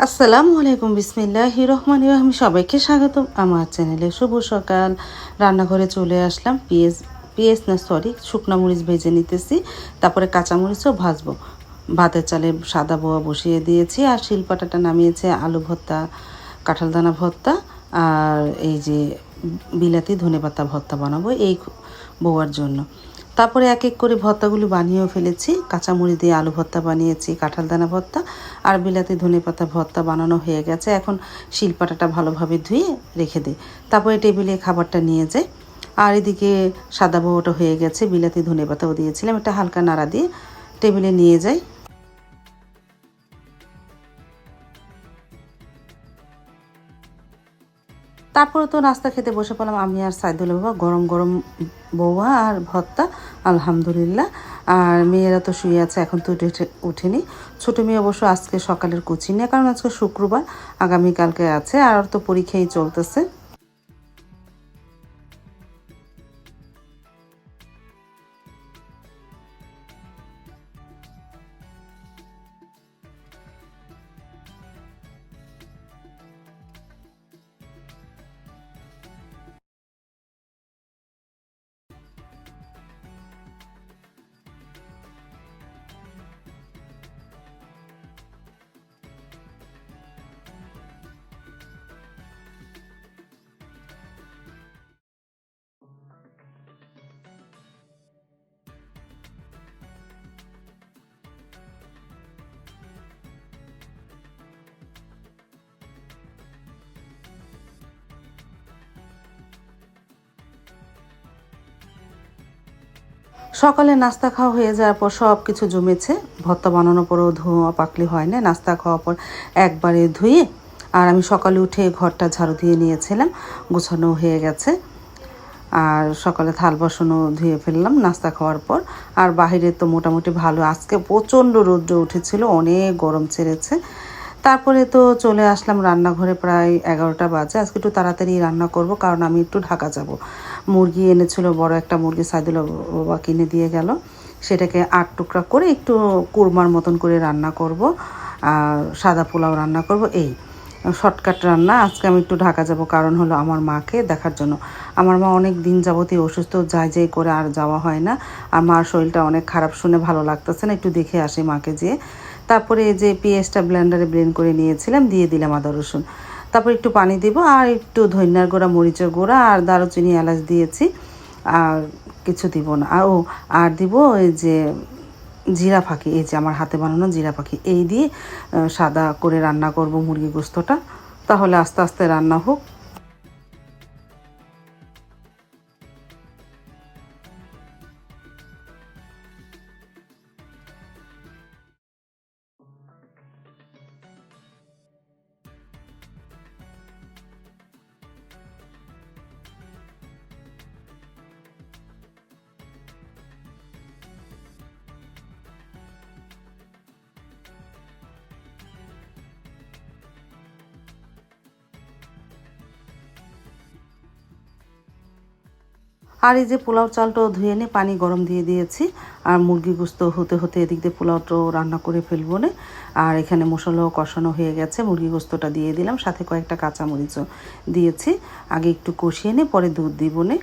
আসসালামু আলাইকুম, বিসমিল্লাহির রহমানির রহিম। সবাইকে স্বাগতম আমার চ্যানেলে। শুভ সকাল। রান্নাঘরে চলে আসলাম। পেঁয়াজ না সরি শুকনা মরিচ ভেজে নিতেছি, তারপরে কাঁচামরিচও ভাজবো। ভাতের চালে সাদা বোয়া বসিয়ে দিয়েছি, আর শিলপাটাটা নামিয়েছে আলু ভর্তা, কাঁঠাল দানা ভর্তা, আর এই যে বিলাতি ধনেপাতা ভর্তা বানাবো এই বউয়ার জন্য। তারপরে এক এক করে ভর্তাগুলো বানিয়েও ফেলেছি। কাঁচামরিচ দিয়ে আলু ভর্তা বানিয়েছি, কাঁঠাল দানা ভর্তা আর বিলাতি ধনেপাতা ভর্তা বানানো হয়ে গেছে। এখন শিলপাটাটা ভালোভাবে ধুয়ে রেখে দিই, তারপরে টেবিলে খাবারটা নিয়ে যাই। আর এদিকে সাদা বউটা হয়ে গেছে, বিলাতি ধনেপাতাও দিয়েছিলাম, এটা হালকা নাড়া দিয়ে টেবিলে নিয়ে যাই। তারপরে তো নাস্তা খেতে বসে পড়লাম আমি আর সাইদুল বাবা। গরম গরম বৌয়া আর ভর্তা, আলহামদুলিল্লাহ। আর মেয়েরা তো শুয়ে আছে, এখন তো উঠেনি। ছোটো মেয়ে অবশ্য আজকে সকালের কোচিং নেই, কারণ আজকে শুক্রবার, আগামীকালকে আছে, আর তো পরীক্ষাই চলতেছে। সকালে নাস্তা খাওয়া হয়ে যাওয়ার পর সব কিছু জমেছে। ভর্তা বানানোর পরেও ধোয়া পাকলি হয় না, নাস্তা খাওয়ার পর একবারে ধুয়ে। আর আমি সকালে উঠে ঘরটা ঝাড়ু দিয়ে নিয়েছিলাম, গোছানো হয়ে গেছে। আর সকালে থাল বাসনও ধুয়ে ফেললাম নাস্তা খাওয়ার পর। আর বাহিরে তো মোটামুটি ভালো, আজকে প্রচণ্ড রৌদ্র উঠেছিল, অনেক গরম ছেড়েছে। তারপরে তো চলে আসলাম রান্নাঘরে, প্রায় 11টা বাজে। আজকে একটু তাড়াতাড়ি রান্না করব, কারণ আমি একটু ঢাকা যাব। মুরগি এনেছিল, বড় একটা মুরগি সাইদুল বাবা কিনে দিয়ে গেল। সেটাকে 8 টুকরা করে একটু কুরমার মতন করে রান্না করব, আর সাদা পোলাও রান্না করব। এই শর্টকাট রান্না। আজকে আমি একটু ঢাকা যাব, কারণ হলো আমার মাকে দেখার জন্য। আমার মা অনেক দিন যাবতীয় অসুস্থ, যাই করে আর যাওয়া হয় না। আর মার শরীরটা অনেক খারাপ, শুনে ভালো লাগতেছে না, একটু দেখে আসি মাকে যেয়ে। তারপরে এই যে পেঁয়াজটা ব্লেন্ডারে ব্লেন্ড করে নিয়েছিলাম, দিয়ে দিলাম আদা রসুন। তারপর একটু পানি দিব, আর একটু ধনিয়ার গুঁড়া, মরিচের গুঁড়া, আর দারুচিনি এলাচ দিয়েছি। আর কিছু দিব না। আর দিব এই যে জিরা ফাঁকি, এই যে আমার হাতে বানানো জিরা পাখি, এই দিয়ে সাদা করে রান্না করব মুরগি গোস্তটা। তাহলে আস্তে আস্তে রান্না হোক। আর এই যে পোলাও চালটাও ধুয়ে নিয়ে পানি গরম দিয়ে দিয়েছি। আর মুরগি গোস্ত হতে হতে এদিক দিয়ে পোলাওটাও রান্না করে ফেলবো না। আর এখানে মশলাও কষানো হয়ে গেছে, মুরগি গোস্তটা দিয়ে দিলাম, সাথে কয়েকটা কাঁচামরিচও দিয়েছি। আগে একটু কষিয়ে নিয়ে পরে দুধ দিব না।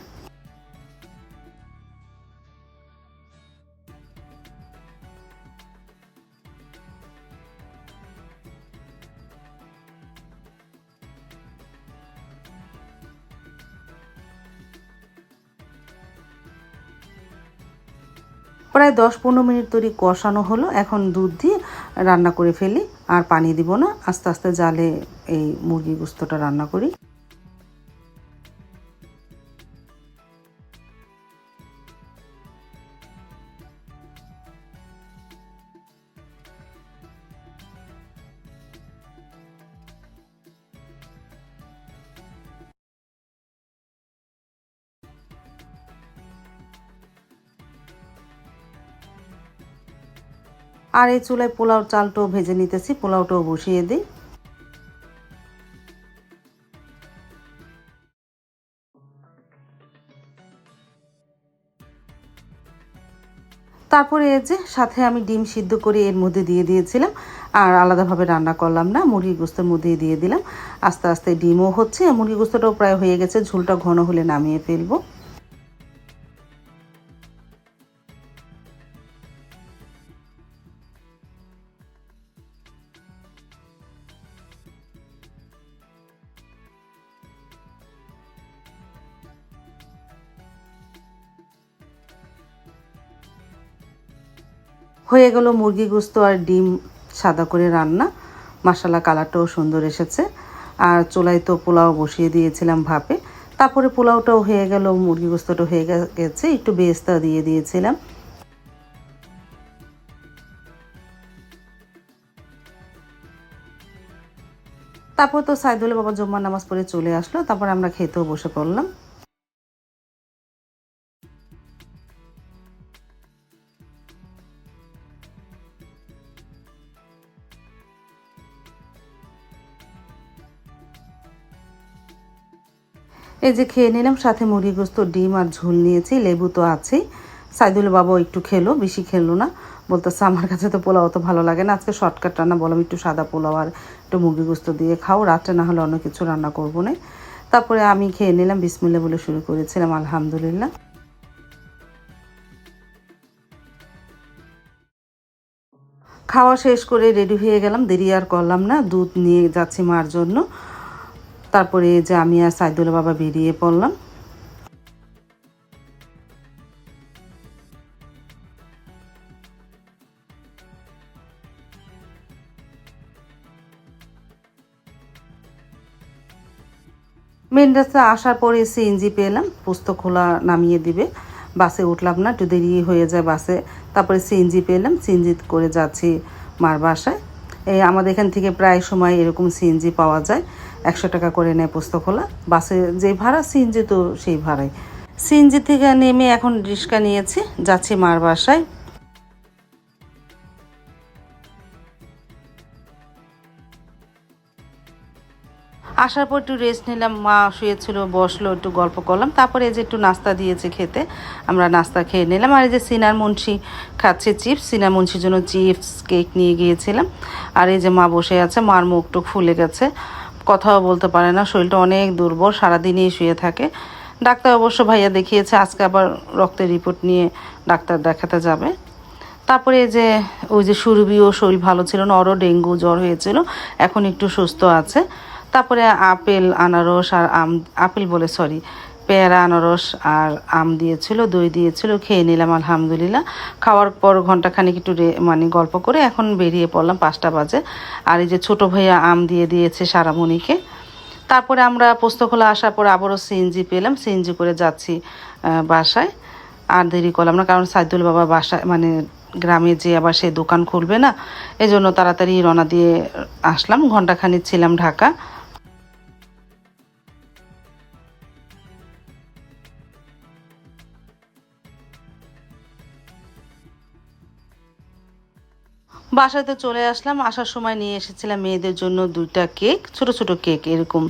প্রায় 10-15 মিনিট ধরে কষানো হলো, এখন দুধ দিয়ে রান্না করে ফেলি। আর পানি দিব না, আস্তে আস্তে জালে এই মুরগি গোস্তটা রান্না করি। আর এই চুলায় পোলাও চালটাও ভেজে নিতেছি, পোলাওটাও বসিয়ে দিই। তারপরে এই যে সাথে আমি ডিম সিদ্ধ করে এর মধ্যে দিয়ে দিয়েছিলাম, আর আলাদাভাবে রান্না করলাম না, মুরগি গোস্তের মধ্যেই দিয়ে দিলাম। আস্তে আস্তে ডিমও হচ্ছে, মুরগি গোস্তটাও প্রায় হয়ে গেছে, ঝোলটা ঘন হলে নামিয়ে ফেলবো। হয়ে গেল মুরগি গোস্ত আর ডিম সাদা করে রান্না। মাশাআল্লাহ, কালারটাও সুন্দর এসেছে। আর চুলায় তো পোলাও বসিয়ে দিয়েছিলাম ভাপে। তারপরে পোলাওটাও হয়ে গেল, মুরগি গোস্তটাও হয়ে গেছে, একটু বেরেস্তা দিয়ে দিয়েছিলাম। তারপর তো সাইদুলের বাবা জুম্মার নামাজ পড়ে চলে আসলো, তারপর আমরা খেতেও বসে পড়লাম। এই যে খেয়ে নিলাম, সাথে মুরগি গোস্ত, ডিম আর ঝোল নিয়েছি, লেবু তো আছেই। সাইদুল বাবাও একটু খেলো, বেশি খেলো না, বলতেছে আমার কাছে তো পোলাও অত ভালো লাগে না, আজকে শর্টকাট রান্না, বললাম একটু সাদা পোলাও আর একটু মুরগি গোস্ত দিয়ে খাও, রাত্রে না হলে অন্য কিছু রান্না করবো না। তারপরে আমি খেয়ে নিলাম, বিসমিল্লাহ বলে শুরু করেছিলাম, আলহামদুলিল্লাহ। খাওয়া শেষ করে রেডি হয়ে গেলাম, দেরি আর করলাম না, দুধ নিয়ে যাচ্ছি মার জন্য। তারপরে যে আমি আর সাইদুল বাবা বেরিয়ে পড়লাম। মেন রাস্তায় আসার পরে সিএনজি পেলাম, পোস্তখোলা নামিয়ে দিবে। বাসে উঠলাম না, একটু দেরি হয়ে যায় বাসে। তারপরে সিএনজি পেলাম, সিএনজি করে যাচ্ছি মার বাসায়। এই আমাদের এখান থেকে প্রায় সময় এরকম সিএনজি পাওয়া যায়, 100 টাকা করে নেয় পোস্তখোলা। বাসে যে ভাড়া, সিএনজি তো সেই ভাড়াই। সিএনজি থেকে নেমে এখন রিক্সা নিয়েছি, যাচ্ছি মার বাসায়। আসার পর একটু রেস্ট নিলাম, মা শুয়েছিল, বসলো, একটু গল্প করলাম। তারপরে এই যে একটু নাস্তা দিয়েছে খেতে, আমরা নাস্তা খেয়ে নিলাম। আর এই যে সিনার মুন্সি খাচ্ছে চিপস, সিনার মুন্সির জন্য চিপস কেক নিয়ে গিয়েছিলাম। আর এই যে মা বসে আছে, মার মুখটুক ফুলে গেছে, কথাও বলতে পারে না, শরীরটা অনেক দুর্বল, সারাদিনই শুয়ে থাকে। ডাক্তার অবশ্য ভাইয়া দেখিয়েছে, আজকে আবার রক্তের রিপোর্ট নিয়ে ডাক্তার দেখাতে যাবে। তারপরে যে ওই যে সুরভিও শরীর ভালো ছিল না, ওরও ডেঙ্গু জ্বর হয়েছিল, এখন একটু সুস্থ আছে। তারপরে আপেল, আনারস আর আম, আপেল বলে সরি, পেয়ারা, আনারস আর আম দিয়েছিল, দই দিয়েছিল, খেয়ে নিলাম আলহামদুলিল্লাহ। খাওয়ার পর ঘন্টাখানিক একটু মানে গল্প করে এখন বেরিয়ে পড়লাম, 5টা বাজে। আর এই যে ছোটো ভাইয়া আম দিয়ে দিয়েছে সারামণিকে। তারপরে আমরা পোস্তখোলা আসার পর আবারও সিএনজি পেলাম, সিএনজি করে যাচ্ছি বাসায়। আর দেরি করলাম না, কারণ সাইদুল বাবা বাসায় মানে গ্রামে যে আবার সে দোকান খুলবে না, এই জন্য তাড়াতাড়ি রওনা দিয়ে আসলাম, ঘন্টাখানিক ছিলাম ঢাকা। বাসাতে চলে আসলাম, আসার সময় নিয়ে এসেছিলাম মেয়েদের জন্য 2টা কেক, ছোট ছোট কেক, এরকম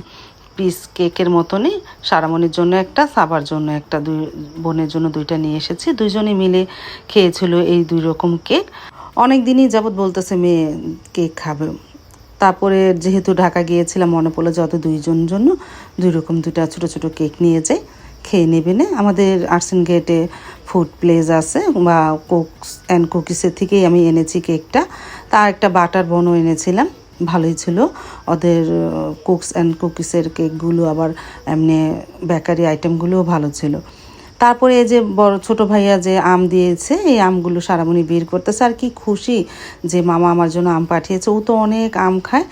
পিস কেকের মতনই। সারামণির জন্য একটা, সাবার জন্য একটা, দুই বোনের জন্য 2টা নিয়ে এসেছি। দুইজনে মিলে খেয়েছিল এই 2 রকম কেক। অনেক দিনই যাবৎ বলতেছে মেয়ে কেক খাবে। তারপরে যেহেতু ঢাকা গিয়েছিলাম, মনে পড়লো যত 2জন জন্য 2 রকম 2টা ছোট ছোট কেক নিয়ে যাই, খেয়ে নেবে না। আমাদের আর্টসেন গেটে ফুড প্লেস আছে, বা কোকস অ্যান্ড কুকিসের থেকেই আমি এনেছি কেকটা। তার একটা বাটার বনও এনেছিলাম, ভালোই ছিল ওদের। কুকস অ্যান্ড কুকিসের কেকগুলো আবার এমনি বেকারি আইটেমগুলোও ভালো ছিল। তারপরে এই যে বড় ছোট ভাইয়া যে আম দিয়েছে, এই আমগুলো সারামণি বের করতেছে, আর কি খুশি যে মামা আমার জন্য আম পাঠিয়েছে। ও তো অনেক আম খায়,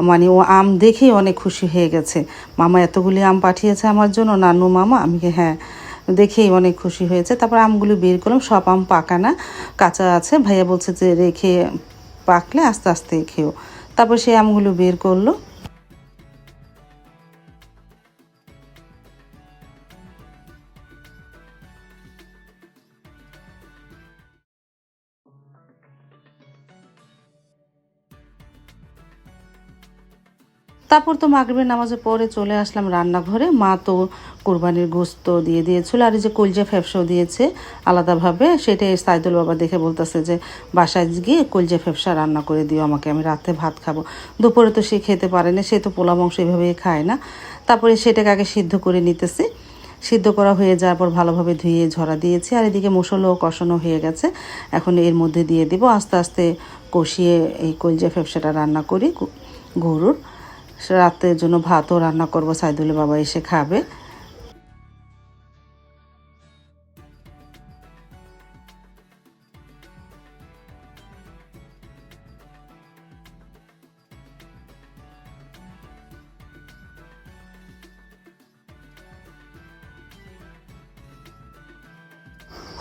মানে ও আম দেখেই অনেক খুশি হয়ে গেছে, মামা এতগুলি আম পাঠিয়েছে আমার জন্য, নানু মামা। আমি হ্যাঁ, দেখেই অনেক খুশি হয়েছে। তারপর আমগুলো বের করলাম, সব আম পাকা না, কাঁচা আছে। ভাইয়া বলছে যে রেখে পাকলে আস্তে আস্তে খেও। তারপর সেই আমগুলো বের করলো। তারপর তো মাগরিবের নামাজের পরে চলে আসলাম রান্নাঘরে। মা তো কোরবানির গোস্ত দিয়ে দিয়েছিল, আর এই যে কলজা ফ্যাপসাও দিয়েছে আলাদাভাবে। সেটাই সাইদুল বাবা দেখে বলতেছে যে বাসায় গিয়ে কলজা ফ্যাপসা রান্না করে দিও আমাকে, আমি রাতে ভাত খাবো। দুপুরে তো সে খেতে পারে না, সে তো পোলা মাংস এভাবেই খায় না। তারপরে সেটাকে আগে সিদ্ধ করে নিতেছি। সিদ্ধ করা হয়ে যাওয়ার পর ভালোভাবে ধুয়ে ঝরা দিয়েছি, আর এদিকে মশলাও কষানো হয়ে গেছে। এখন এর মধ্যে দিয়ে দিব, আস্তে আস্তে কষিয়ে এই কলজা ফ্যাপসাটা রান্না করি গরুর। রাতের জন্য ভাতও রান্না করব, সাইদুলের বাবা এসে খাবে।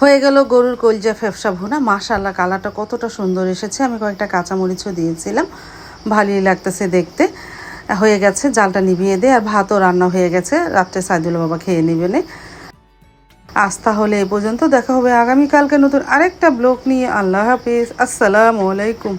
হয়ে গেল গরুর কলজা ফ্যাপসা ভুনা। মাশাআল্লাহ কালারটা কতটা সুন্দর এসেছে। আমি কয়েকটা কাঁচামরিচও দিয়েছিলাম, ভালোই লাগতেছে দেখতে। হয়ে গেছে, জালটা নিভিয়ে দে। আর ভাতও রান্না হয়ে গেছে, রাত্রে সাইদুল বাবা খেয়ে নেবেন। আজ তাহলে এ পর্যন্ত, দেখা হবে আগামীকালকে নতুন আরেকটা ব্লগ নিয়ে। আল্লাহ হাফিজ, আসসালামু আলাইকুম।